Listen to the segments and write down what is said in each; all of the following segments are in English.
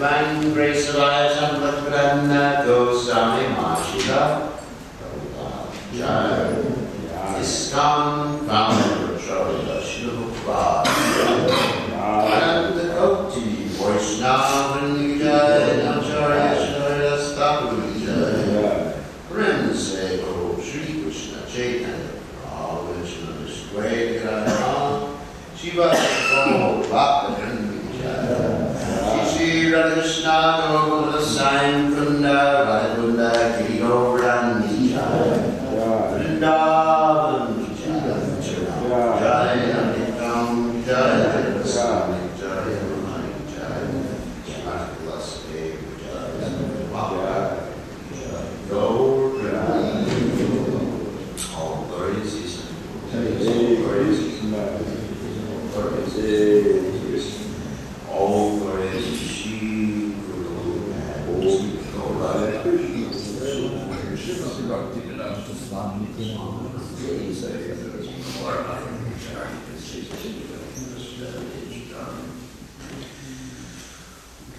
Divine Grace of Untitled Chapter Goswami Mashika Jai Iskam Founder Sharada Shilupad and the Koti Vaishnavan Jai Acharya Sharada Stapu Jai Prince Eko Sri Krishna Chaitanya Prabhu Vishnu Shiva Bhakti Radha Krishna Gokula Sai Kunda Radha Kiri Gaurani Jai Vrindavan Jai Jai Anitam Jai Goswami Jai Ramani Jai Jai Vasudev Jai Bhagavad Jai Gaurani. All glories is all glories is all glories is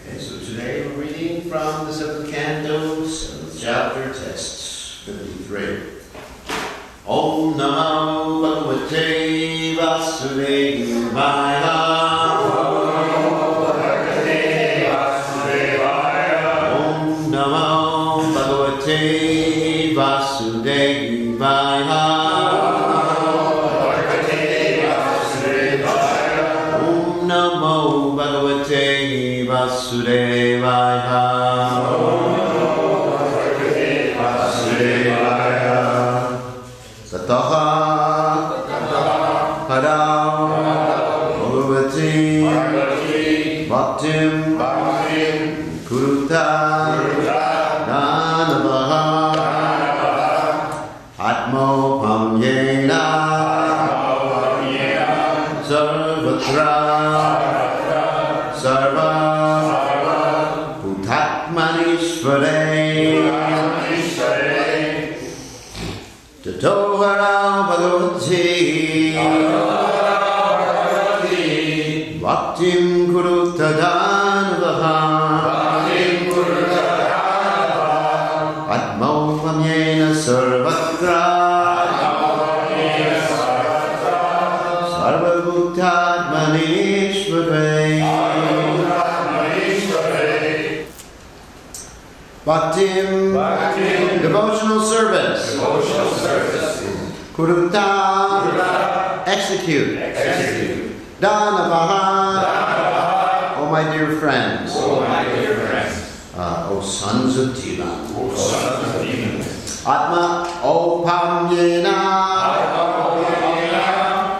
Okay, so today we're reading from the 7th canto, 7th chapter, text 53. Om Namo Bhagavate Vasudevaya. Vasudevaya. Sataha Padam Bhagavati Bhaktim Kuruta Nanavaha Atmo Pamyena Sarvatra Sarva Bhutatmanishvare Tatohara Bhagavati Bhaktim Kurutadhanavaha Atmo Pamyena Sarvatra Sarvabhutatmanishvare. Bhaktim, devotional service. Kuruta, execute. Danavaha, oh my dear friends. O sons of demons. Atma opamyena,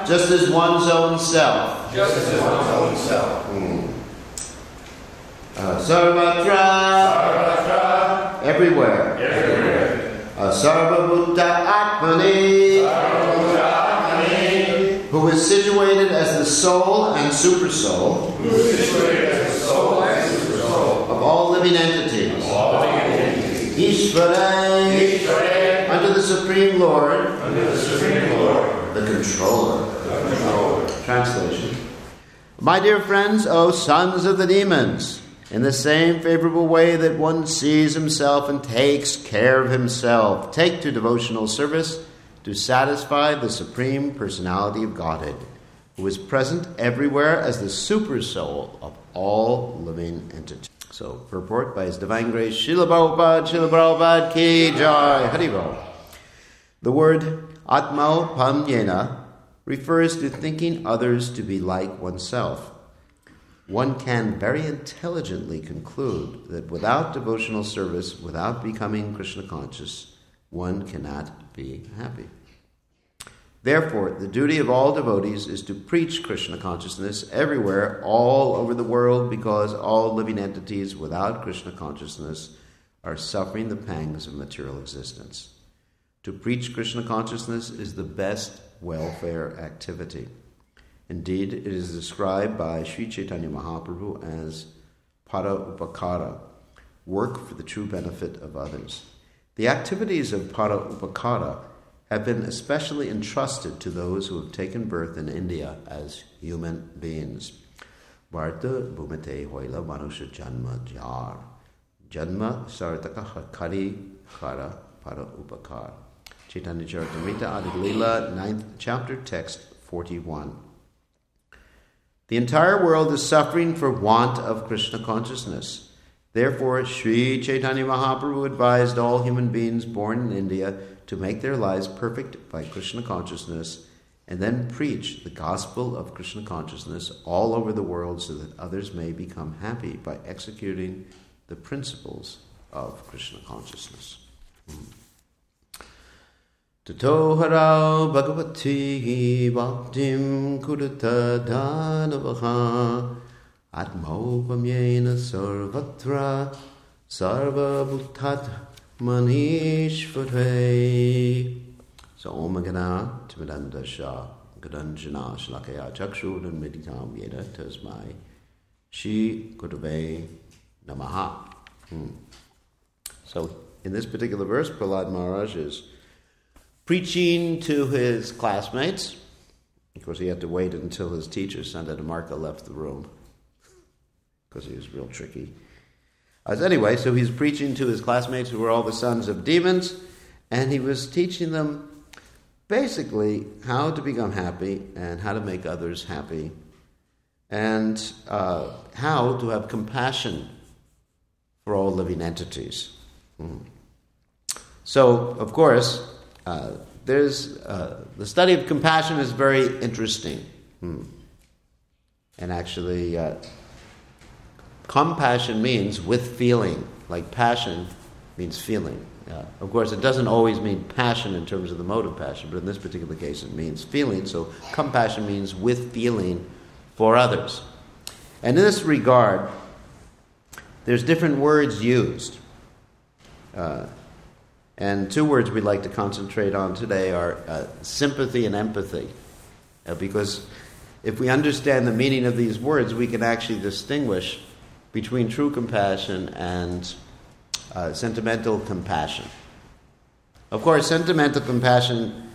just as one's own self. Sarvatra, everywhere. Sarvabhuta Atmani, who is situated as the soul and supersoul of all living entities. Ishvara, under the Supreme Lord, the controller. Translation. My dear friends, O sons of the demons, in the same favorable way that one sees himself and takes care of himself, take to devotional service to satisfy the Supreme Personality of Godhead, who is present everywhere as the super soul of all living entities. So, purport by His Divine Grace, Srila Prabhupada Ki Jai, Haribol. The word Atma Pamyena refers to thinking others to be like oneself. One can very intelligently conclude that without devotional service, without becoming Krishna conscious, one cannot be happy. Therefore, the duty of all devotees is to preach Krishna consciousness everywhere, all over the world, because all living entities without Krishna consciousness are suffering the pangs of material existence. To preach Krishna consciousness is the best welfare activity. Indeed, it is described by Sri Chaitanya Mahaprabhu as para upakara, work for the true benefit of others. The activities of para upakara have been especially entrusted to those who have taken birth in India as human beings. Varta bhumate hoila manusha janma jar. Janma sartaka kari khara para upakar. Chaitanya Charitamrita Adi Leela, 9th chapter, text 41. The entire world is suffering for want of Krishna consciousness. Therefore, Sri Chaitanya Mahaprabhu advised all human beings born in India to make their lives perfect by Krishna consciousness and then preach the gospel of Krishna consciousness all over the world so that others may become happy by executing the principles of Krishna consciousness. Tato harao bhagavati bhaktim kurata dhanavaha atmopamyena sarvatra sarva bhuttat manishvare. So Om Gana Timadanda Shah Gadanjana Shlakaya Chakshur and Meditam Yeda Tasmai Shri Gurave Namaha. So in this particular verse, Prahlad Maharaj is preaching to his classmates. Of course, he had to wait until his teacher, Sandamarka, left the room because he was real tricky. Anyway, so he's preaching to his classmates who were all the sons of demons, and he was teaching them basically how to become happy and how to make others happy and how to have compassion for all living entities. So, of course, there's the study of compassion is very interesting. And actually, compassion means with feeling, like passion means feeling. Of course, it doesn't always mean passion in terms of the mode of passion, but in this particular case it means feeling. So compassion means with feeling for others. And in this regard, there's different words used. And two words we'd like to concentrate on today are sympathy and empathy. Because if we understand the meaning of these words, we can actually distinguish between true compassion and sentimental compassion. Of course, sentimental compassion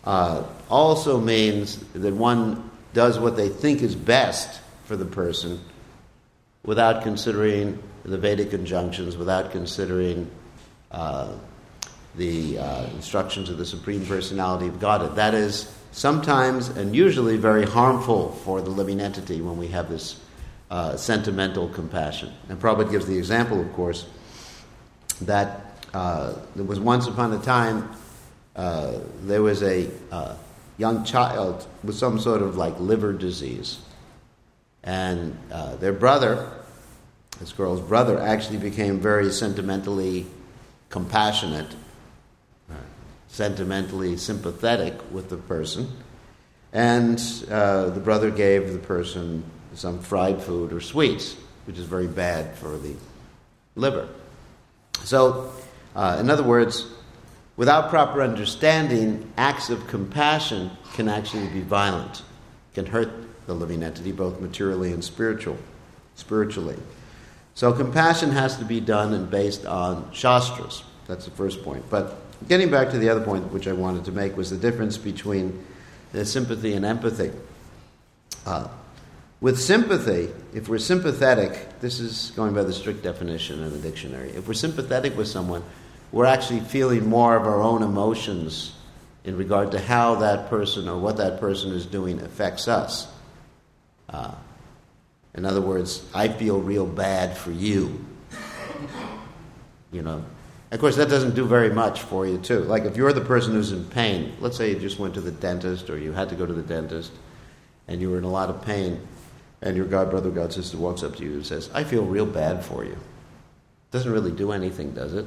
also means that one does what they think is best for the person without considering the Vedic injunctions, without considering the instructions of the Supreme Personality of Godhead. That is sometimes and usually very harmful for the living entity when we have this sentimental compassion. And Prabhupada gives the example, of course, that there was once upon a time there was a young child with some sort of like liver disease. And their brother, this girl's brother, actually became very sentimentally compassionate, sentimentally sympathetic with the person. And the brother gave the person some fried food or sweets, which is very bad for the liver. So, in other words, without proper understanding, acts of compassion can actually be violent, can hurt the living entity, both materially and spiritually. So compassion has to be done and based on Shastras. That's the first point. But getting back to the other point which I wanted to make was the difference between the sympathy and empathy. With sympathy, if we're sympathetic, this is going by the strict definition in the dictionary, if we're sympathetic with someone, we're actually feeling more of our own emotions in regard to how that person or what that person is doing affects us. In other words, I feel real bad for you. You know. Of course, that doesn't do very much for you, too. Like if you're the person who's in pain, let's say you just went to the dentist or you had to go to the dentist and you were in a lot of pain, and your godbrother, godsister walks up to you and says, I feel real bad for you. Doesn't really do anything, does it?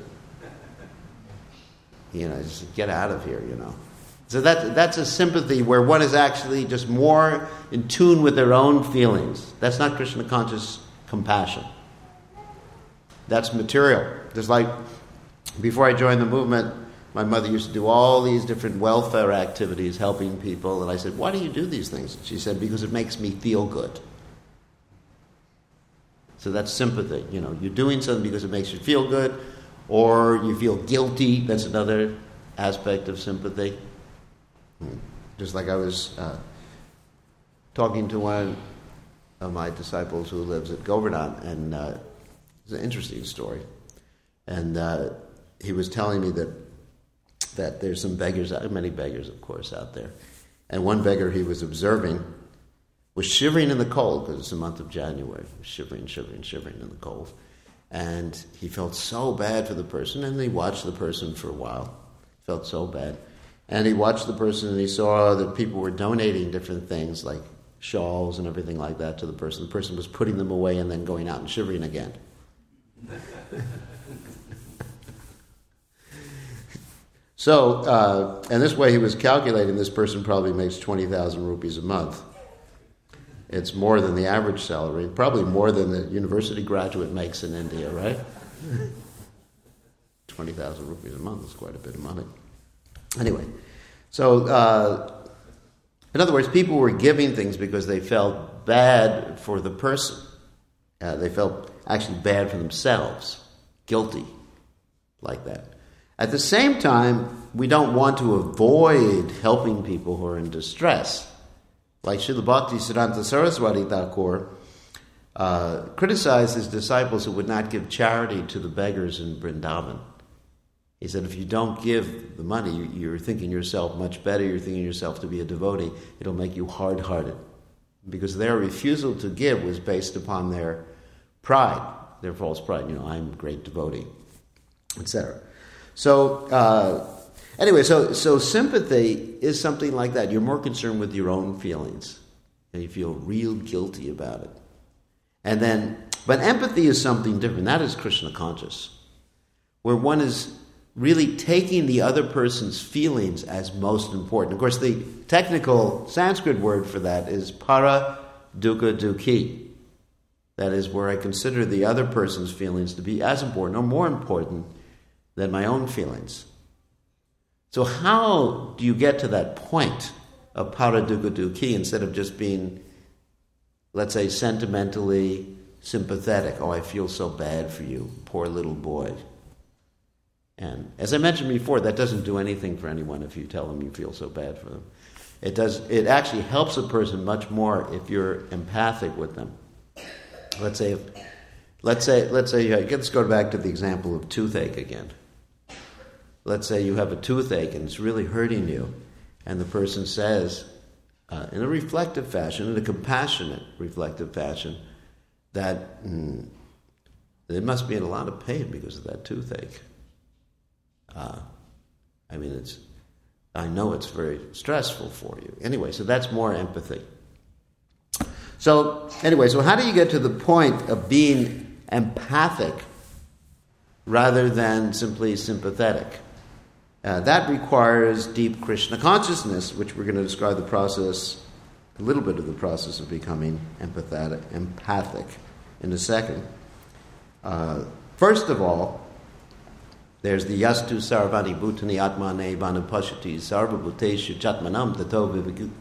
You know, just get out of here, you know. So that's a sympathy where one is actually just more in tune with their own feelings. That's not Krishna conscious compassion. That's material. Just like before I joined the movement, my mother used to do all these different welfare activities, helping people. And I said, why do you do these things? She said, because it makes me feel good. So that's sympathy. You know, you're doing something because it makes you feel good, or you feel guilty. That's another aspect of sympathy. Just like I was talking to one of my disciples who lives at Govardhan, and it's an interesting story. And he was telling me that there's some beggars, many beggars, of course, out there. And one beggar he was observing was shivering in the cold, because it's the month of January. Shivering in the cold. And he felt so bad for the person, and he watched the person for a while. Felt so bad. And he watched the person, and he saw that people were donating different things, like shawls and everything like that, to the person. The person was putting them away and then going out and shivering again. So, and this way he was calculating this person probably makes 20,000 rupees a month. It's more than the average salary, probably more than the university graduate makes in India, right? 20,000 rupees a month is quite a bit of money. Anyway, so in other words, people were giving things because they felt bad for the person. They felt actually bad for themselves, guilty, like that. At the same time, we don't want to avoid helping people who are in distress. Like Srila Bhaktisiddhanta Saraswati Thakur criticized his disciples who would not give charity to the beggars in Vrindavan. He said, if you don't give the money, you're thinking yourself much better, you're thinking yourself to be a devotee, it'll make you hard-hearted. Because their refusal to give was based upon their pride, their false pride. You know, I'm a great devotee, etc. So, anyway, so sympathy is something like that. You're more concerned with your own feelings, and you feel real guilty about it. And then, but empathy is something different. That is Krishna conscious, where one is really taking the other person's feelings as most important. Of course, the technical Sanskrit word for that is para dukkha dukhi. That is where I consider the other person's feelings to be as important or more important than my own feelings. So how do you get to that point of para dukkha dukhi instead of just being, let's say, sentimentally sympathetic? Oh, I feel so bad for you, poor little boy. And as I mentioned before, that doesn't do anything for anyone if you tell them you feel so bad for them. It actually helps a person much more if you're empathic with them. Let's go back to the example of toothache again. Let's say you have a toothache and it's really hurting you, and the person says, in a reflective fashion, in a compassionate, reflective fashion, that they must be in a lot of pain because of that toothache. I know it's very stressful for you. Anyway, so that's more empathy. So how do you get to the point of being empathic rather than simply sympathetic? That requires deep Krishna consciousness, which we're going to describe the process, a little bit of the process of becoming empathic in a second. First of all, there's the yastu sarvani bhutani atmane vanupashati sarvabhuteshu chatmanam tato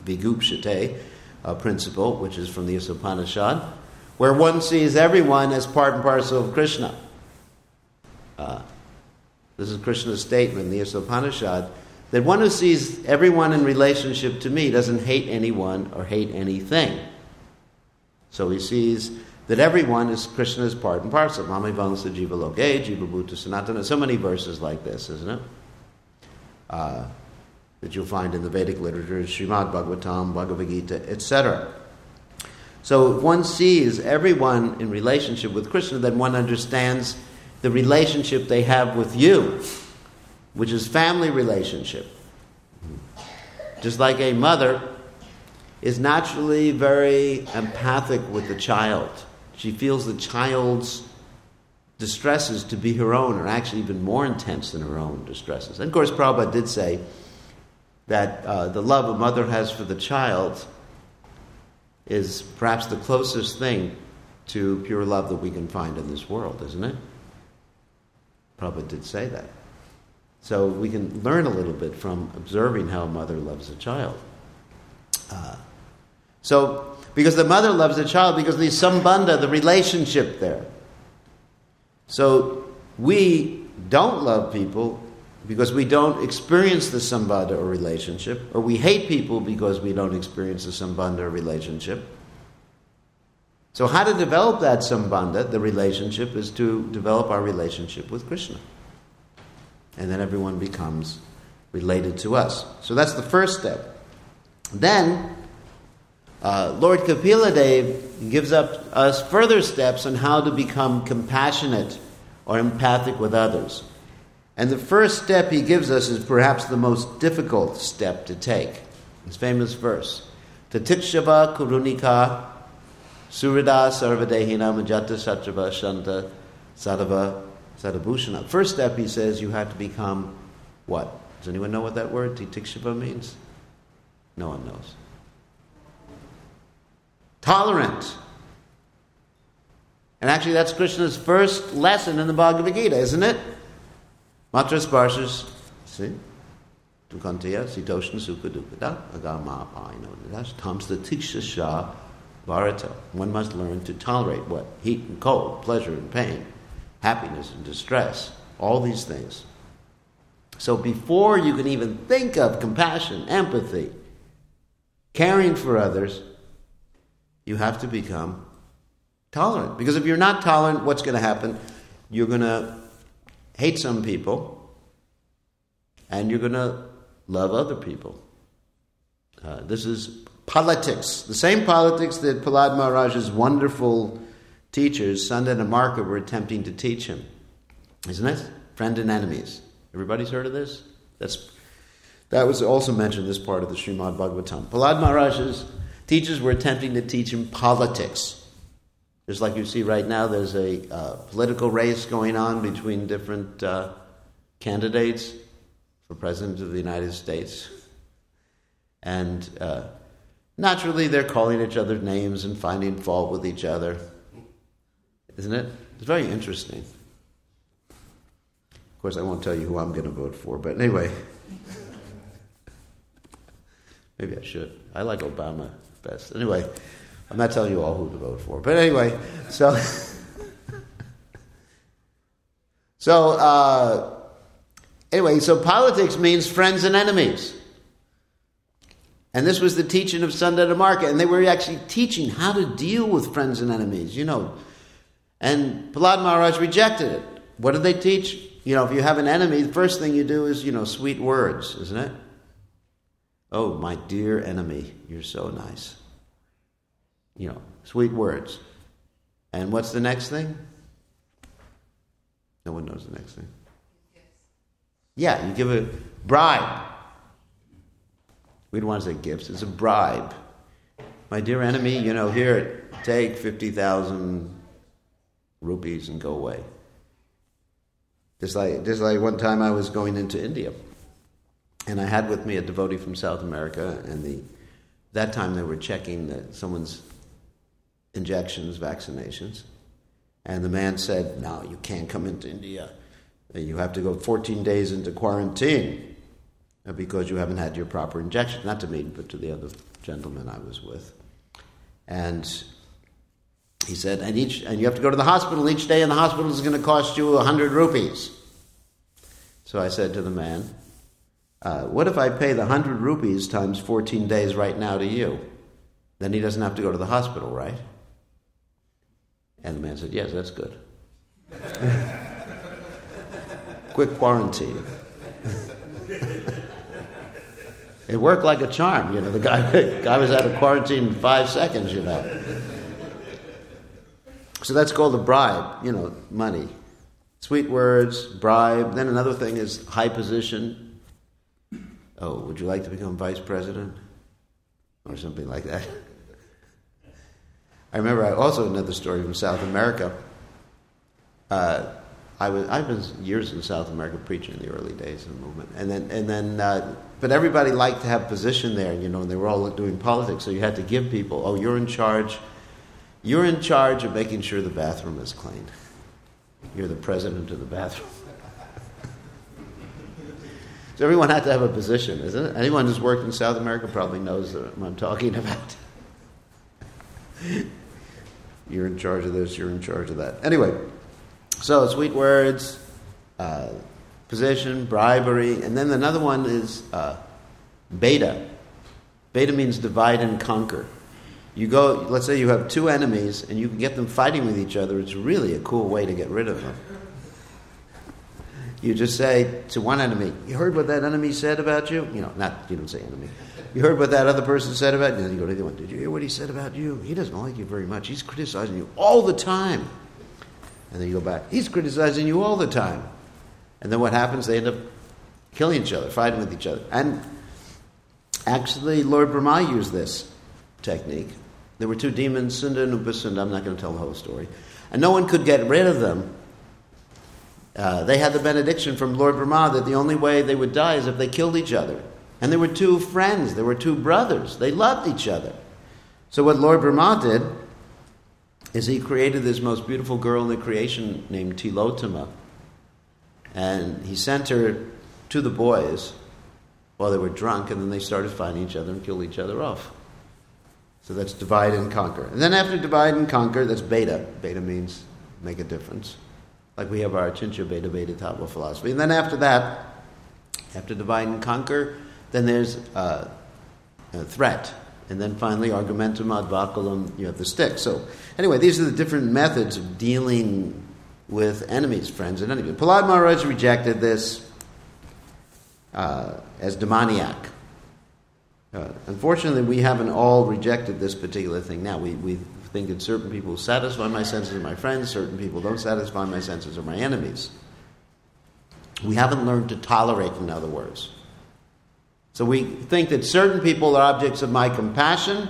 vigupshate principle, which is from the Upanishad, where one sees everyone as part and parcel of Krishna. This is Krishna's statement in the Upanishad, that one who sees everyone in relationship to me doesn't hate anyone or hate anything. So he sees that everyone is Krishna's part and parcel. Mami Vansa Jiva Loke, Jiva Bhuta Sanatana. So many verses like this, isn't it? That you'll find in the Vedic literature, Srimad Bhagavatam, Bhagavad Gita, etc. So if one sees everyone in relationship with Krishna, then one understands the relationship they have with you, which is family relationship. Just like a mother is naturally very empathic with the child. She feels the child's distresses to be her own, or actually even more intense than her own distresses. And of course, Prabhupada did say that the love a mother has for the child is perhaps the closest thing to pure love that we can find in this world, isn't it? Prabhupada did say that. So we can learn a little bit from observing how a mother loves a child. Because the mother loves the child, because the sambandha, the relationship there. So we don't love people because we don't experience the sambandha or relationship, or we hate people because we don't experience the sambandha or relationship. So how to develop that sambandha, the relationship, is to develop our relationship with Krishna. And then everyone becomes related to us. So that's the first step. Then, Lord Kapila Dev gives us further steps on how to become compassionate or empathic with others. And the first step he gives us is perhaps the most difficult step to take. His famous verse, Tatikshava Kurunika Surida Sarvadehina Majata Satrava Shanta Sadava Sadabhushana. First step, he says, you have to become what? Does anyone know what that word, Titikshava, means? No one knows. Tolerant. And actually that's Krishna's first lesson in the Bhagavad Gita, isn't it? Matra sparshas, see? Tukantiya, sitoshna sukha dukada, agama paino, tams the tikshasha bharata. One must learn to tolerate what? Heat and cold, pleasure and pain, happiness and distress, all these things. So before you can even think of compassion, empathy, caring for others, you have to become tolerant. Because if you're not tolerant, what's going to happen? You're going to hate some people, and you're going to love other people. This is politics. The same politics that Prahlad Maharaj's wonderful teachers, Sanda and Amarka, were attempting to teach him. Isn't it? Friend and enemies. Everybody's heard of this? That was also mentioned in this part of the Srimad Bhagavatam. Prahlad Maharaj's teachers were attempting to teach him politics. Just like you see right now, there's a political race going on between different candidates for President of the United States. And naturally, they're calling each other names and finding fault with each other. Isn't it? It's very interesting. Of course, I won't tell you who I'm going to vote for, but anyway. Maybe I should. I like Obama best. Anyway, I'm not telling you all who to vote for. But anyway, so politics means friends and enemies. And this was the teaching of Sanda and Amarka, and they were actually teaching how to deal with friends and enemies, And Prahlad Maharaj rejected it. What did they teach? If you have an enemy, the first thing you do is, sweet words, isn't it? Oh, my dear enemy, you're so nice. Sweet words. And what's the next thing? No one knows the next thing. Yeah, you give a bribe. We don't want to say gifts. It's a bribe. My dear enemy, here, take 50,000 rupees and go away. Just like one time I was going into India, and I had with me a devotee from South America, and that time they were checking someone's injections, vaccinations, and the man said, "No, you can't come into India. You have to go 14 days into quarantine because you haven't had your proper injection." Not to me, but to the other gentleman I was with. And he said, and you have to go to the hospital. Each day in the hospital is going to cost you 100 rupees. So I said to the man, what if I pay the 100 rupees times 14 days right now to you? Then he doesn't have to go to the hospital, right? And the man said, yes, that's good. Quick quarantine. It worked like a charm, The guy was out of quarantine in 5 seconds, So that's called a bribe, money. Sweet words, bribe. Then another thing is high position. Oh, would you like to become vice president? Or something like that. I remember also another story from South America. I've been years in South America preaching in the early days of the movement, and then but everybody liked to have position there, and they were all doing politics, so you had to give people, oh, you're in charge of making sure the bathroom is clean. You're the president of the bathroom. So everyone had to have a position, isn't it? Anyone who's worked in South America probably knows what I'm talking about. You're in charge of this, you're in charge of that. Anyway, so sweet words, position, bribery, and then another one is beta. Beta means divide and conquer. You go, let's say you have two enemies, and you can get them fighting with each other. It's really a cool way to get rid of them. You just say to one enemy, you heard what that enemy said about you? You don't say enemy. You heard what that other person said about you? And then you go to the other one, did you hear what he said about you? He doesn't like you very much. He's criticizing you all the time. And then you go back, he's criticizing you all the time. And then what happens? They end up killing each other, fighting with each other. And actually, Lord Brahma used this technique. There were two demons, Sunda and Upasunda. I'm not going to tell the whole story. And no one could get rid of them. They had the benediction from Lord Brahma that the only way they would die is if they killed each other. And there were two friends. There were two brothers. They loved each other. So what Lord Brahma did is he created this most beautiful girl in the creation named Tilotama. And he sent her to the boys while they were drunk, and then they started fighting each other and killed each other off. So that's divide and conquer. And then after divide and conquer, that's beta. Beta means make a difference. Like we have our Chincha Beta Beta Tattva philosophy. And then after that, after divide and conquer, then there's a threat. And then finally, argumentum ad baculum, you have the stick. So anyway, these are the different methods of dealing with enemies, friends, and enemies. Prahlad Maharaj rejected this as demoniac. Unfortunately, we haven't all rejected this particular thing now. We think that certain people satisfy my senses are my friends, certain people don't satisfy my senses are my enemies. We haven't learned to tolerate, in other words. So we think that certain people are objects of my compassion,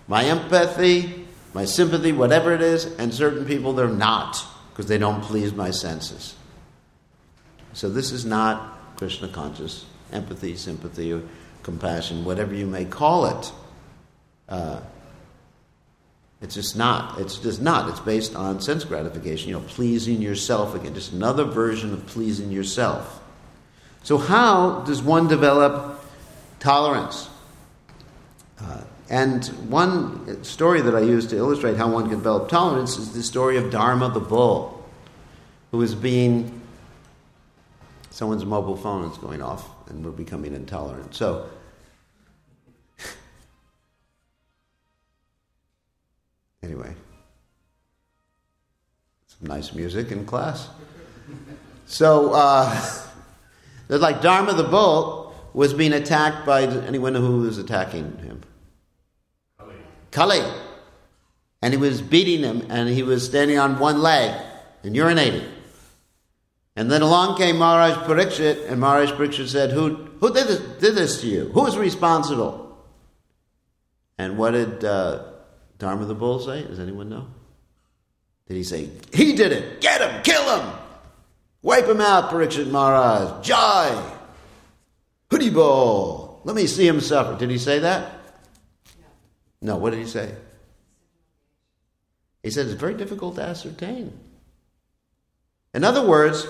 my empathy, my sympathy, whatever it is, and certain people they're not, because they don't please my senses. So this is not Krishna conscious empathy, sympathy, or compassion, whatever you may call it. It's just not. It's just not. It's based on sense gratification, pleasing yourself again. Just another version of pleasing yourself. So how does one develop tolerance? And one story that I use to illustrate how one can develop tolerance is the story of Dharma the bull, who is being... Someone's mobile phone is going off, and we're becoming intolerant. So, anyway, some nice music in class. So, there's like Dharma the bull, was being attacked by, anyone who was attacking him? Kali. And he was beating him, and he was standing on one leg and urinating. And then along came Maharaj Parikshit, and Maharaj Parikshit said, Who did this to you? Who was responsible? And what did Dharma the Bull say? Does anyone know? Did he say, he did it, get him, kill him, wipe him out, Parikshit Maharaj, Jai, Hoodie Bull, let me see him suffer. Did he say that? No, what did he say? He said it's very difficult to ascertain. In other words,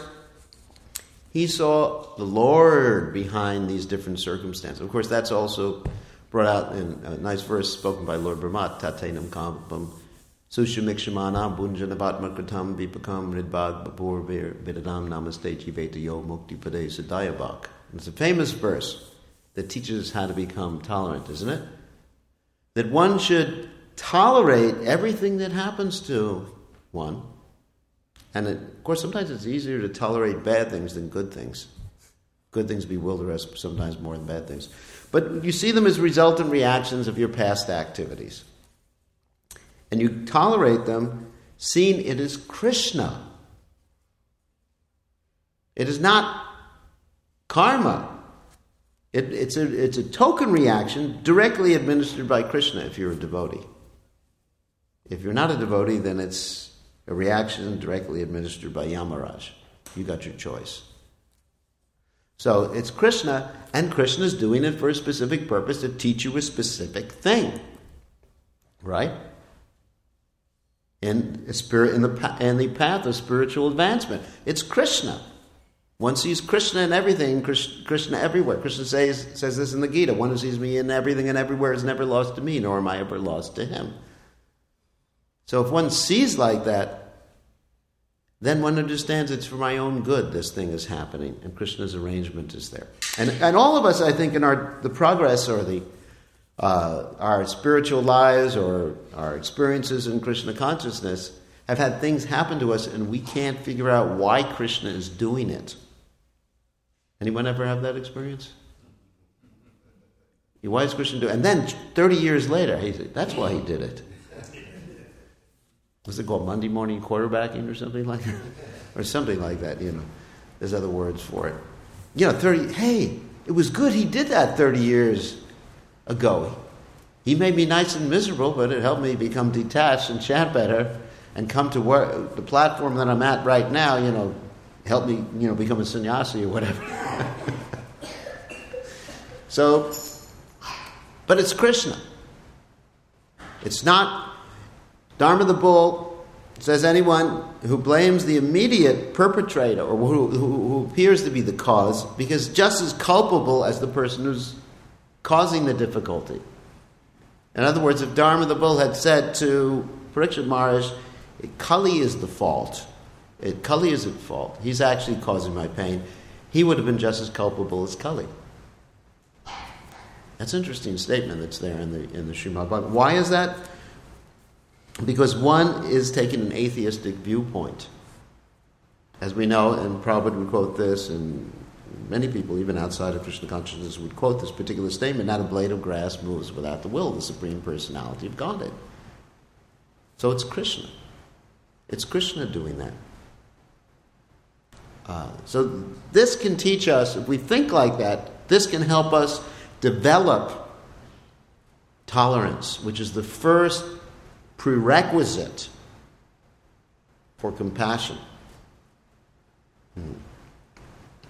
he saw the Lord behind these different circumstances. Of course, that's also brought out in a nice verse spoken by Lord Brahma, Tatenam Kampam, Sushamikshamana Bunjanavatma Kratam Vipakam Ridbag Babur Vidadam Namaste Jiveta Yo Mukti Pade Siddhayabhak. It's a famous verse that teaches us how to become tolerant, isn't it? That one should tolerate everything that happens to one. And of course, sometimes it's easier to tolerate bad things than good things. Good things bewilder us sometimes more than bad things. But you see them as resultant reactions of your past activities. And you tolerate them, seeing it as Krishna. It is not karma. It's a token reaction directly administered by Krishna if you're a devotee. If you're not a devotee, then it's a reaction directly administered by Yamaraj. You got your choice. So it's Krishna, and Krishna's doing it for a specific purpose, to teach you a specific thing. Right? In the path of spiritual advancement. It's Krishna. One sees Krishna in everything, Krishna everywhere. Krishna says this in the Gita, one who sees me in everything and everywhere is never lost to me, nor am I ever lost to him. So if one sees like that, then one understands it's for my own good this thing is happening, and Krishna's arrangement is there. And all of us, I think, in the progress or our spiritual lives or our experiences in Krishna consciousness have had things happen to us, and we can't figure out why Krishna is doing it. Anyone ever have that experience? Why is Krishna doing it? And then 30 years later, he said, that's why he did it. What's it called? Monday morning quarterbacking or something like that? Or something like that, There's other words for it. Hey, it was good he did that 30 years ago. He made me nice and miserable, but it helped me become detached and chant better and come to the platform that I'm at right now, help me, become a sannyasi or whatever. So, but it's Krishna. It's not Dharma the Bull says anyone who blames the immediate perpetrator or who appears to be the cause, because just as culpable as the person who's causing the difficulty. In other words, if Dharma the Bull had said to Parikshit Maharaj, Kali is the fault. Kali is at fault. He's actually causing my pain. He would have been just as culpable as Kali. That's an interesting statement that's there in the Srimad Bhagavatam. Why is that? Because one is taking an atheistic viewpoint. As we know, and Prabhupada would quote this, and many people, even outside of Krishna consciousness, would quote this particular statement, not a blade of grass moves without the will of the Supreme Personality of Godhead. So it's Krishna. It's Krishna doing that. So this can teach us, if we think like that, this can help us develop tolerance, which is the first prerequisite for compassion.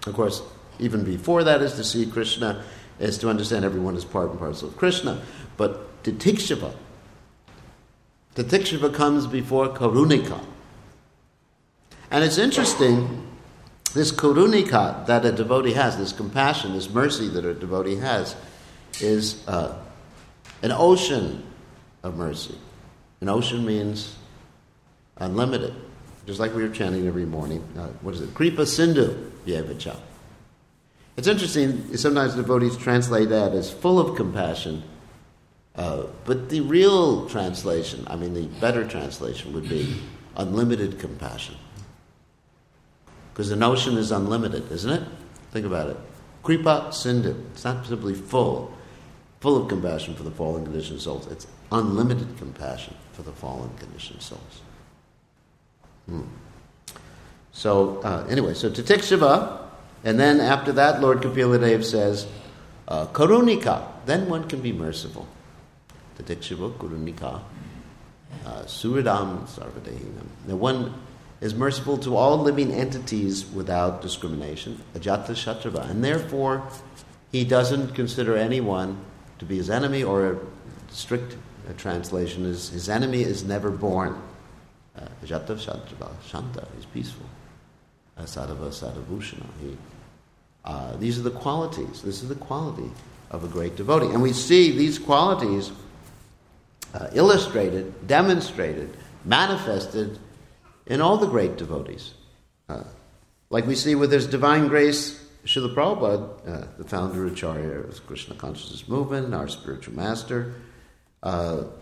Of course, even before that is to see Krishna, is to understand everyone is part and parcel of Krishna. But titikshava comes before karunika. And it's interesting, this karunika that a devotee has, this compassion, this mercy that a devotee has, is an ocean of mercy. An ocean means unlimited. Just like we were chanting every morning. What is it? Kripa Sindhu Yevacha. It's interesting, sometimes devotees translate that as full of compassion. But the real translation, the better translation would be unlimited compassion. Because an ocean is unlimited, isn't it? Think about it. Kripa Sindhu. It's not simply full of compassion for the fallen conditioned souls. It's unlimited compassion for the fallen conditioned souls. So anyway, so Titikshava, and then after that, Lord Kapila Dev says, Karunika, then one can be merciful. Titikshava, Karunika, Suridam, Sarvadehinam. Now one is merciful to all living entities without discrimination, Ajata Shatrava, and therefore he doesn't consider anyone to be his enemy, or a strict translation is, his enemy is never born. Ajata Shatrava, Shanta, he's peaceful. Sadhava Sadhavusana. These are the qualities. This is the quality of a great devotee. And we see these qualities illustrated, demonstrated, manifested in all the great devotees. Like we see with His Divine Grace, Srila Prabhupada, the founder Acharya of the Krishna Consciousness Movement, our spiritual master. One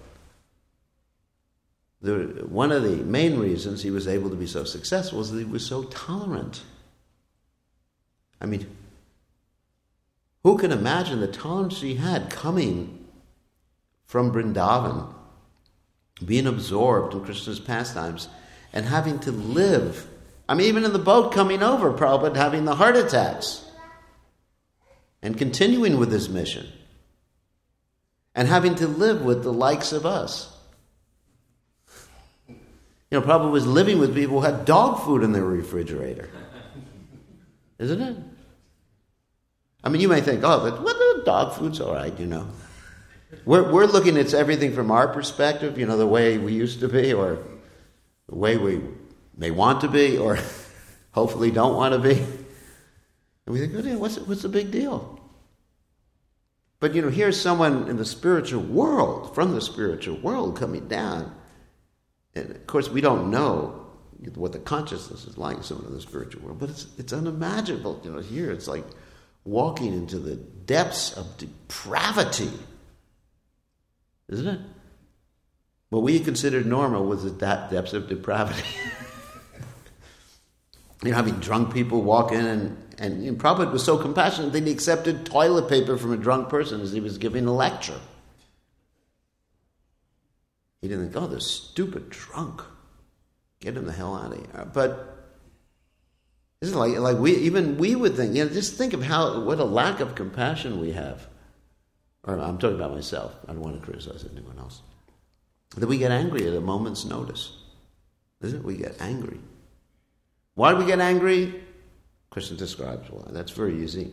of the main reasons he was able to be so successful is that he was so tolerant. I mean, who can imagine the tolerance he had coming from Vrindavan, being absorbed in Krishna's pastimes, and having to live, I mean, even in the boat coming over, Prabhupada having the heart attacks, and continuing with his mission, and having to live with the likes of us. You know, Prabhupada was living with people who had dog food in their refrigerator. Isn't it? I mean, you may think, oh, but well, dog food's all right, you know. We're looking at everything from our perspective, you know, the way we used to be, or the way we may want to be, or hopefully don't want to be. And we think, oh, yeah, what's the big deal? But, you know, here's someone in the spiritual world, from the spiritual world, coming down. And, of course, we don't know what the consciousness is like, someone in the spiritual world, but it's unimaginable. You know, here it's like walking into the depths of depravity. Isn't it? What we considered normal was the depths of depravity. You know, having drunk people walk in, and Prabhupada was so compassionate that he accepted toilet paper from a drunk person as he was giving a lecture. He didn't think, oh, this stupid drunk. Get him the hell out of here. But isn't it like we would think, you know, just think of what a lack of compassion we have. Or I'm talking about myself. I don't want to criticize anyone else. That we get angry at a moment's notice. Isn't it? We get angry. Why do we get angry? Krishna describes why. That's very easy.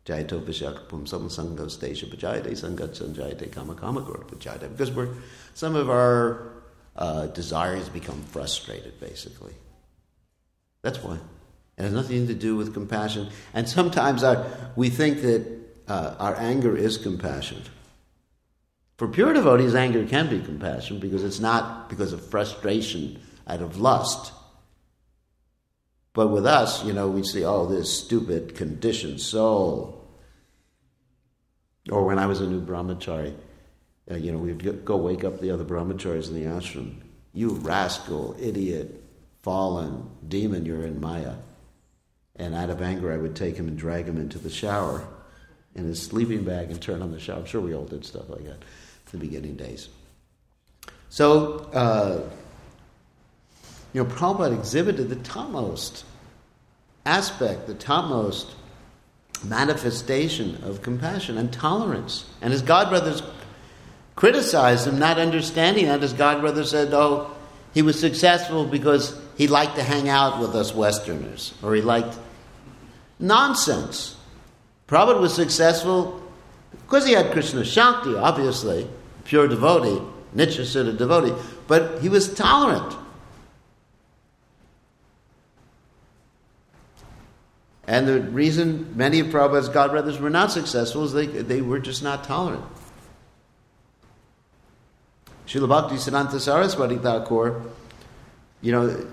Jayato Vishakapum Samsanga Stasha Pajayate Sangat Sanjayate Kama Kama Pajayate. Because some of our desires become frustrated, basically. That's why. It has nothing to do with compassion. And sometimes we think that our anger is compassion. For pure devotees, anger can be compassion because it's not because of frustration out of lust. But with us, you know, we see, oh, this stupid, conditioned soul. Or when I was a new brahmachari, you know, we'd go wake up the other brahmacharis in the ashram. You rascal, idiot, fallen, demon, you're in Maya. And out of anger, I would take him and drag him into the shower in his sleeping bag and turn on the shower. I'm sure we all did stuff like that in the beginning days. So, you know, Prabhupada exhibited the topmost aspect, the topmost manifestation of compassion and tolerance. And his godbrothers criticized him, not understanding that. His godbrother said, oh, he was successful because he liked to hang out with us Westerners, or he liked nonsense. Prabhupada was successful because he had Krishna Shakti, obviously, pure devotee, Nityasiddha devotee, but he was tolerant. And the reason many of Prabhupada's godbrothers were not successful is they were just not tolerant. Srila Bhaktisiddhanta Saraswati Thakur, you know,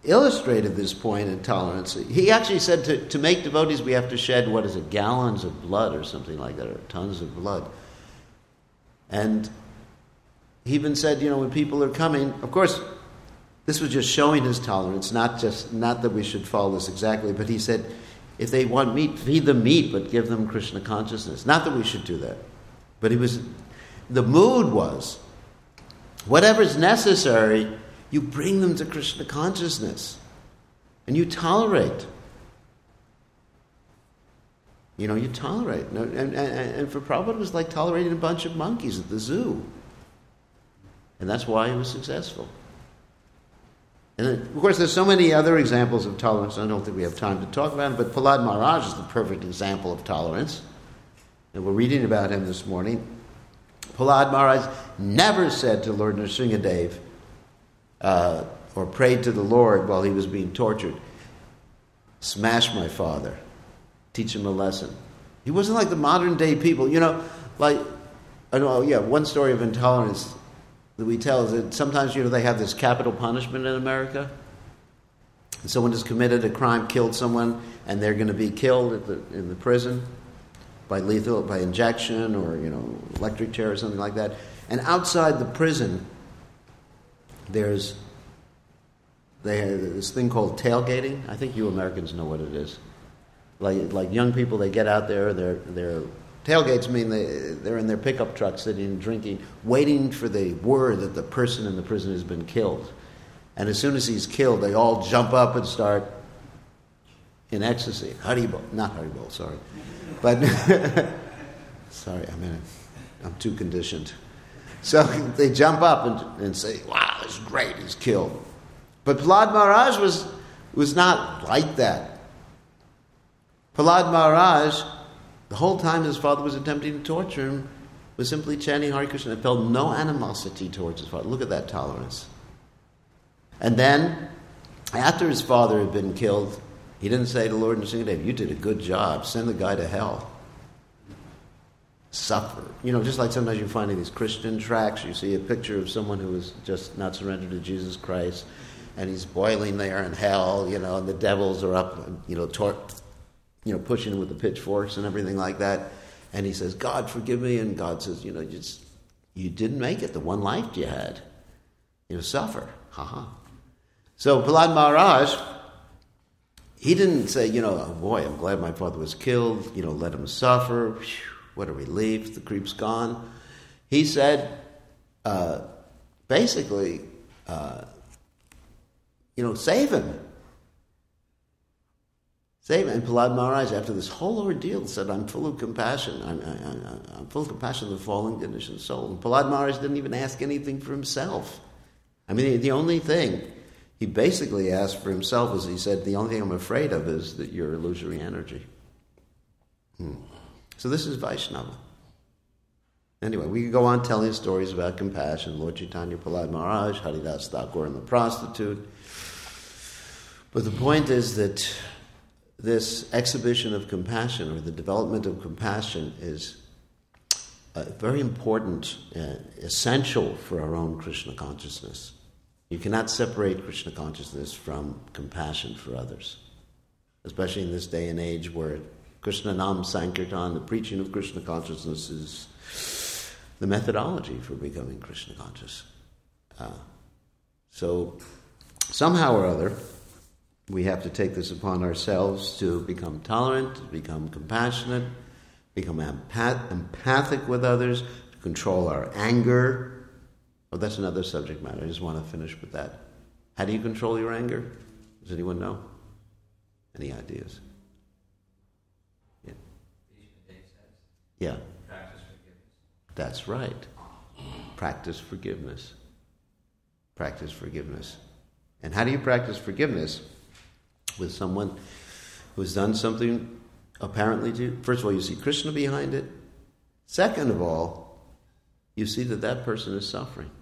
illustrated this point in tolerance. He actually said to make devotees we have to shed, gallons of blood or something like that, or tons of blood. And he even said, you know, when people are coming, of course, this was just showing his tolerance, not that we should follow this exactly, but he said, if they want meat, feed them meat, but give them Krishna consciousness. Not that we should do that. But the mood was, whatever's necessary, you bring them to Krishna consciousness. And you tolerate. You tolerate. And for Prabhupada, it was like tolerating a bunch of monkeys at the zoo. And that's why he was successful. And of course, there's so many other examples of tolerance. I don't think we have time to talk about them, but Prahlad Maharaj is the perfect example of tolerance. And we're reading about him this morning. Prahlad Maharaj never said to Lord Nrsingadev, or prayed to the Lord while he was being tortured, smash my father, teach him a lesson. He wasn't like the modern day people, one story of intolerance that we tell is that sometimes, they have this capital punishment in America. And someone has committed a crime, killed someone, and they're going to be killed in the prison by injection or, electric chair or something like that. And outside the prison, they have this thing called tailgating. I think you Americans know what it is. Like young people, they get out there, they're tailgates mean they're in their pickup truck sitting and drinking, waiting for the word that the person in the prison has been killed. And as soon as he's killed, they all jump up and start in ecstasy. Not Haribol, sorry. But, sorry, I'm too conditioned. So they jump up and say, wow, it's great, he's killed. But Prahlad Maharaj was not like that. Prahlad Maharaj, the whole time his father was attempting to torture him, was simply chanting Hare Krishna and felt no animosity towards his father. Look at that tolerance. And then, after his father had been killed, he didn't say to Lord Nrsingadev, you did a good job, send the guy to hell. Suffer. Just like sometimes you find in these Christian tracts, you see a picture of someone who was just not surrendered to Jesus Christ, and he's boiling there in hell, and the devils are up, pushing him with the pitchforks and everything like that. And he says, God, forgive me. And God says, you didn't make it. The one life you had. Suffer. So Prahlad Maharaj, he didn't say, oh boy, I'm glad my father was killed. Let him suffer. What a relief. The creep's gone. He said, basically, save him. Save him. And Prahlad Maharaj, after this whole ordeal, said, I'm full of compassion. I'm full of compassion of the fallen, conditioned soul. And Prahlad Maharaj didn't even ask anything for himself. The only thing he basically asked for himself is, he said, the only thing I'm afraid of is that you're illusory energy. So this is Vaishnava. Anyway, we could go on telling stories about compassion, Lord Chaitanya, Prahlad Maharaj, Haridas Thakur, and the prostitute. But the point is that this exhibition of compassion, or the development of compassion, is very important, essential for our own Krishna consciousness. You cannot separate Krishna consciousness from compassion for others, especially in this day and age where Krishna Nam Sankirtan, the preaching of Krishna consciousness, is the methodology for becoming Krishna conscious. So somehow or other, we have to take this upon ourselves to become tolerant, to become compassionate, become empathic with others, to control our anger. Oh, that's another subject matter. I just want to finish with that. How do you control your anger? Does anyone know? Any ideas? Yeah. Yeah. Practice forgiveness. That's right. Practice forgiveness. Practice forgiveness. And how do you practice forgiveness with someone who's done something apparently to you? First of all, you see Krishna behind it. Second of all, you see that person is suffering.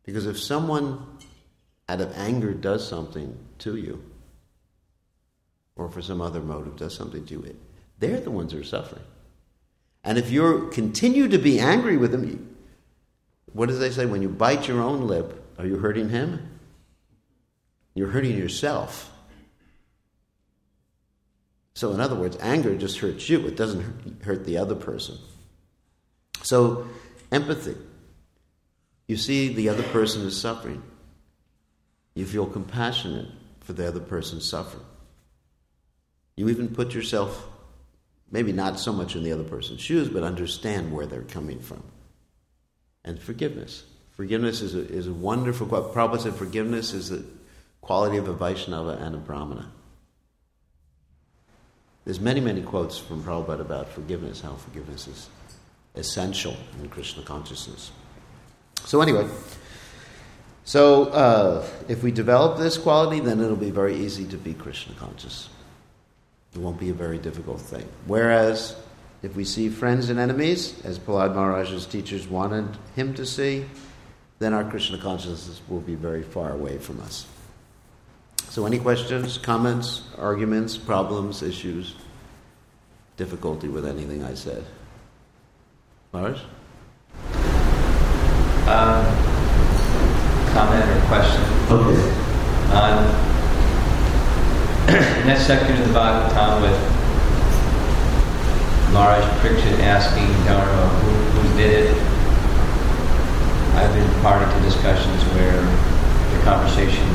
Because if someone out of anger does something to you, or for some other motive does something to you, they're the ones who are suffering. And if you continue to be angry with them, what do they say? When you bite your own lip, are you hurting him? You're hurting yourself. So in other words, anger just hurts you. It doesn't hurt the other person. So empathy. You see the other person is suffering. You feel compassionate for the other person's suffering. You even put yourself, maybe not so much in the other person's shoes, but understand where they're coming from. And forgiveness. Forgiveness is a wonderful quality. Prabhupada said forgiveness is the quality of a Vaishnava and a Brahmana. There's many, many quotes from Prabhupada about forgiveness, how forgiveness is essential in Krishna consciousness. So anyway, if we develop this quality, then it'll be very easy to be Krishna conscious. It won't be a very difficult thing. Whereas, if we see friends and enemies, as Prahlad Maharaj's teachers wanted him to see, then our Krishna consciousness will be very far away from us. So any questions, comments, arguments, problems, issues, difficulty with anything I said? Maharaj? Comment or question? Okay. In that section of the Bhagavatam with Maharaj Parikshit asking Dharma who did it, I've been party to discussions where the conversation,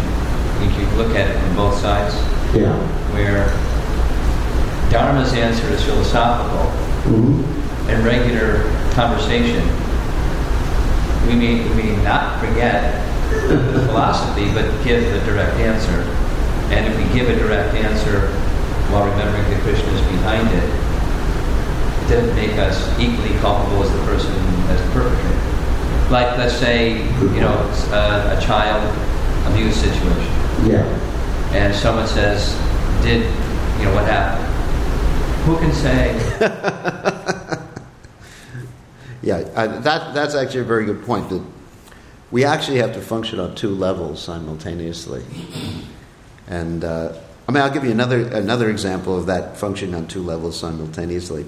you can look at it from both sides, where Dharma's answer is philosophical. In regular conversation, we may not forget the philosophy, but give a direct answer. And if we give a direct answer while remembering that Krishna is behind it, it doesn't make us equally culpable as the person as the perpetrator. Like, let's say, a child abuse situation. And someone says, what happened? Who can say? That's actually a very good point. That we actually have to function on two levels simultaneously. And I'll give you another example of that functioning on two levels simultaneously.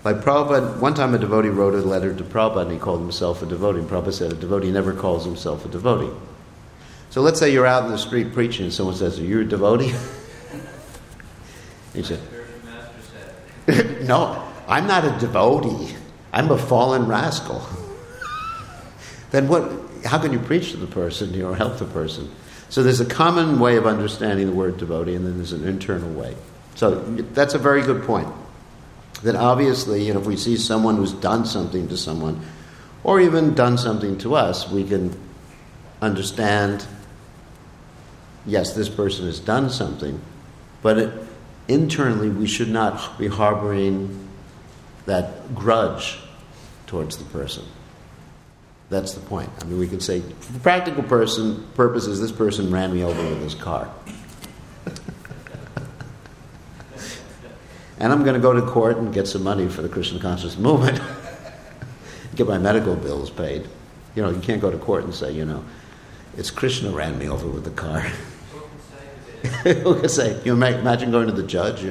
Like Prabhupada, one time a devotee wrote a letter to Prabhupada and he called himself a devotee. And Prabhupada said a devotee never calls himself a devotee. So let's say you're out in the street preaching and someone says, "Are you a devotee?" You say, "No, I'm not a devotee. I'm a fallen rascal." Then how can you preach to the person or help the person? So there's a common way of understanding the word devotee, and then there's an internal way. So that's a very good point. That obviously, if we see someone who's done something to someone, or even done something to us, we can understand, yes, this person has done something, but internally we should not be harboring that grudge towards the person. That's the point. We can say, for practical purposes, this person ran me over with his car. And I'm going to go to court and get some money for the Krishna conscious movement. Get my medical bills paid. You can't go to court and say, it's Krishna ran me over with the car. Who can say? You imagine going to the judge,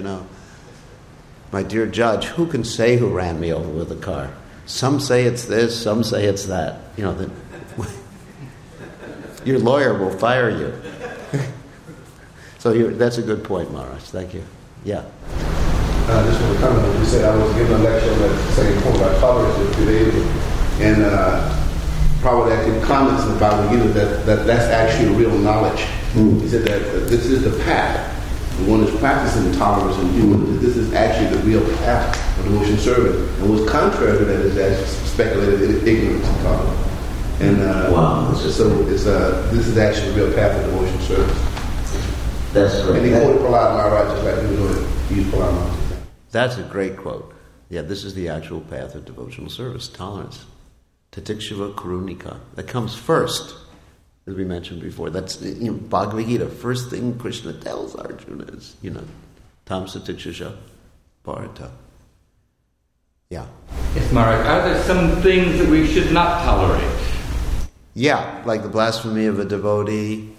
My dear judge, who can say who ran me over with the car? Some say it's this, some say it's that. Your lawyer will fire you. So that's a good point, Maharaj. Thank you. Yeah. Just want to comment. You said I was giving a lecture on that same point about tolerance of Judaism, and probably actually comments in the Bhagavad Gita that's actually real knowledge. He said that this is the path. The one is practicing tolerance and humility. This is actually the real path of devotion service. And what's contrary to that is actually speculated in ignorance and tolerance. And this is actually the real path of devotion service. That's right. And he quoted Prahlad Maharaj just like he was doing. He used Prahlad Maharaj. That's a great quote. Yeah, this is the actual path of devotional service, tolerance. Tatikshava Karunika. That comes first. As we mentioned before, that's Bhagavad Gita. First thing Krishna tells Arjuna is, Tam Satikshasha Bharata. Yeah. Yes, Maharaj. Are there some things that we should not tolerate? Yeah, like the blasphemy of a devotee.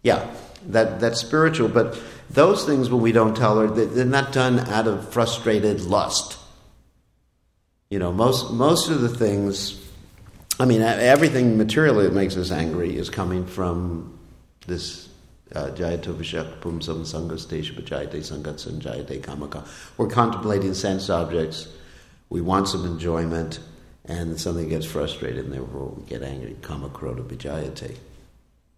Yeah, that's spiritual. But those things, when we don't tolerate, they're not done out of frustrated lust. Most of the things. Everything materially that makes us angry is coming from this Jayate Vishak Pumsam Sangastesha Jayate Sangatsan Jayate Kamaka. We're contemplating sense objects, we want some enjoyment, and something gets frustrated, and therefore we get angry. Kamakrota Vijayate.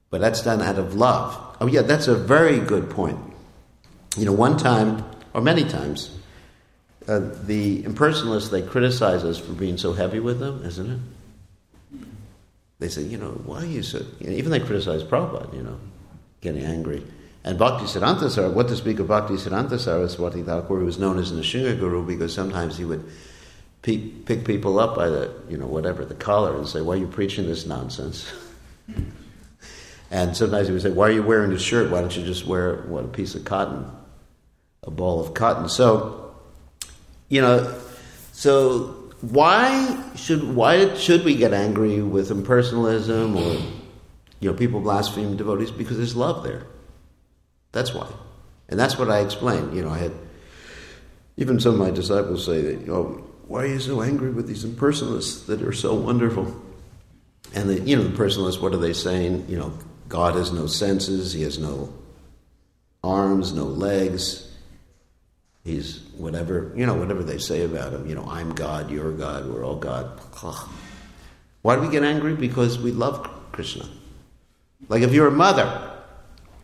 But that's done out of love. Oh yeah, that's a very good point. One time or many times, the impersonalists, they criticize us for being so heavy with them, isn't it? They say, why are you so... even they criticize Prabhupada, getting angry. And Bhaktisiddhanta Saraswati, what to speak of Bhaktisiddhanta Saraswati Thakur, who was known as an Nishinga Guru, because sometimes he would pick people up by the, the collar and say, why are you preaching this nonsense? And sometimes he would say, why are you wearing this shirt? Why don't you just wear, a piece of cotton, a ball of cotton? So, why should we get angry with impersonalism or, people blaspheme devotees? Because there's love there. That's why. And that's what I explained. I had, even some of my disciples say that, why are you so angry with these impersonalists that are so wonderful? And the impersonalists, what are they saying? God has no senses, he has no arms, no legs. He's whatever they say about him. I'm God, you're God, we're all God. Why do we get angry? Because we love Krishna. Like if you're a mother,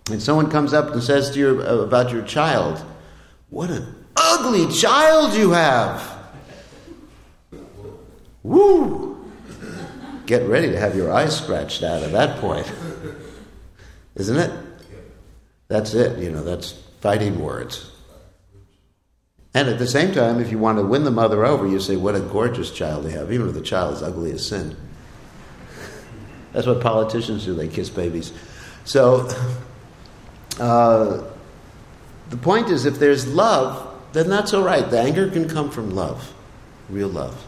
and someone comes up and says to you about your child, what an ugly child you have. Woo! Get ready to have your eyes scratched out at that point. Isn't it? That's it, that's fighting words. And at the same time, if you want to win the mother over, you say, what a gorgeous child they have, even if the child is ugly as sin. That's what politicians do, they kiss babies. So, the point is, if there's love, then that's all right. The anger can come from love, real love.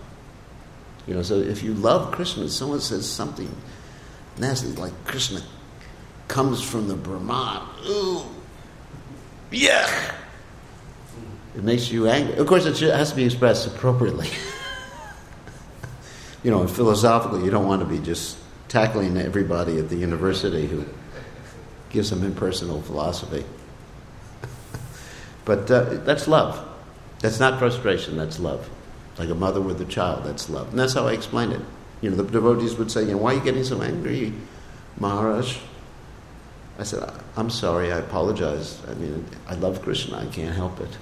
So if you love Krishna, someone says something nasty, like Krishna comes from the Brahman. Ooh, yeah. It makes you angry. Of course, it has to be expressed appropriately. And philosophically, you don't want to be just tackling everybody at the university who gives some impersonal philosophy. But that's love. That's not frustration, that's love. Like a mother with a child, that's love. And that's how I explain it. The devotees would say, why are you getting so angry, Maharaj? I said, I'm sorry, I apologize. I love Krishna, I can't help it.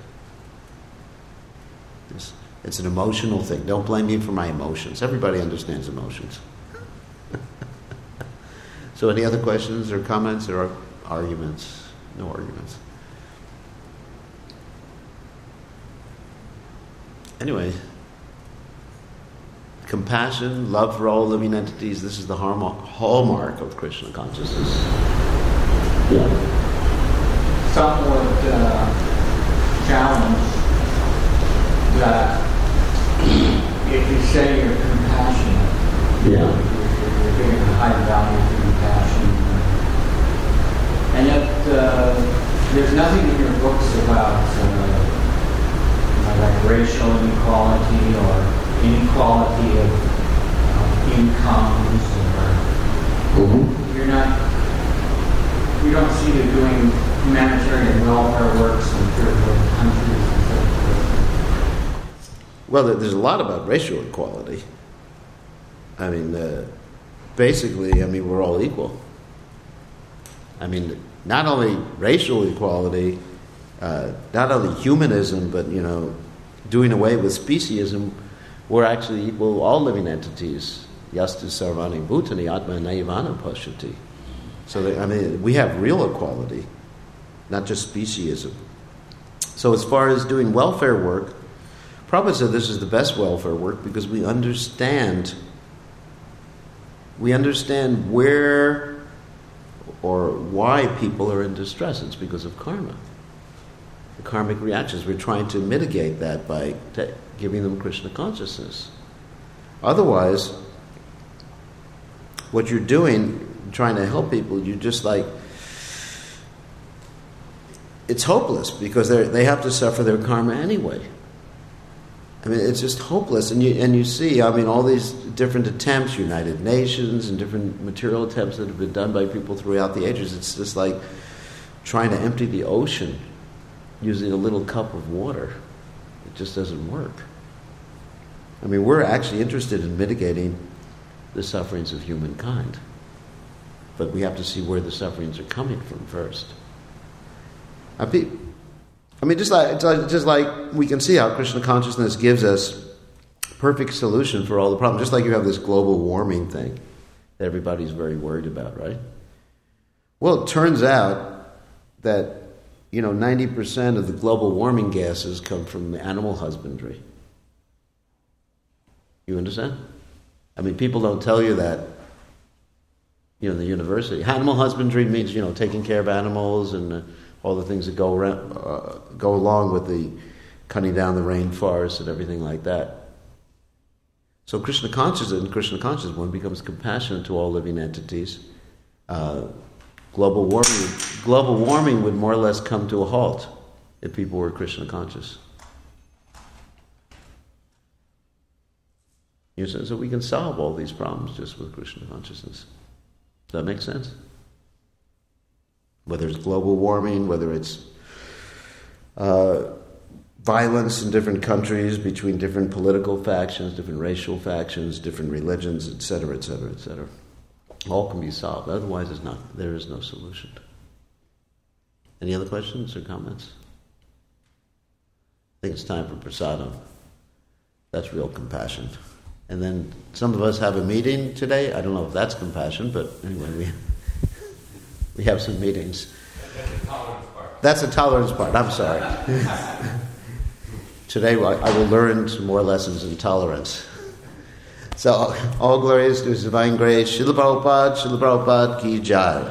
It's an emotional thing. Don't blame me for my emotions. Everybody understands emotions. So any other questions or comments or arguments? No arguments. Anyway, compassion, love for all living entities, this is the hallmark of Krishna consciousness. Yeah. Some would challenge that if you say you're compassionate, you're giving a high value to compassion. And yet, there's nothing in your books about like racial inequality or inequality of incomes, or you don't see you doing humanitarian welfare works in third world countries and so forth. Well, there's a lot about racial equality. Basically, we're all equal. Not only racial equality, not only humanism, but, doing away with speciesism, we're actually equal, all living entities. Yastu sarvani bhutani atma naivana pashyati. So, we have real equality, not just speciesism. So as far as doing welfare work, Prabhupada said this is the best welfare work because we understand where or why people are in distress. It's because of karma. The karmic reactions. We're trying to mitigate that by giving them Krishna consciousness. Otherwise, what you're doing, trying to help people, you're just like, it's hopeless because they have to suffer their karma anyway. It's just hopeless. And you see, all these different attempts, United Nations and different material attempts that have been done by people throughout the ages, it's just like trying to empty the ocean using a little cup of water. It just doesn't work. We're actually interested in mitigating the sufferings of humankind. But we have to see where the sufferings are coming from first. I mean, just like we can see how Krishna consciousness gives us perfect solution for all the problems. Just like you have this global warming thing that everybody's very worried about, right? Well, it turns out that 90% of the global warming gases come from animal husbandry. You understand? I mean, people don't tell you that. In the university, animal husbandry means taking care of animals and all the things that go along with the cutting down the rainforest and everything like that. So Krishna consciousness, one becomes compassionate to all living entities. Global warming would more or less come to a halt if people were Krishna conscious. So we can solve all these problems just with Krishna consciousness. Does that make sense? Whether it's global warming, whether it's violence in different countries between different political factions, different racial factions, different religions, etc., etc., etc. All can be solved. Otherwise, there is no solution. Any other questions or comments? I think it's time for prasadam. That's real compassion. And then some of us have a meeting today. I don't know if that's compassion, but anyway, we have some meetings. That's the tolerance part. I'm sorry. Today I will learn some more lessons in tolerance. So all glories to His divine grace. Srila Prabhupada ki jai.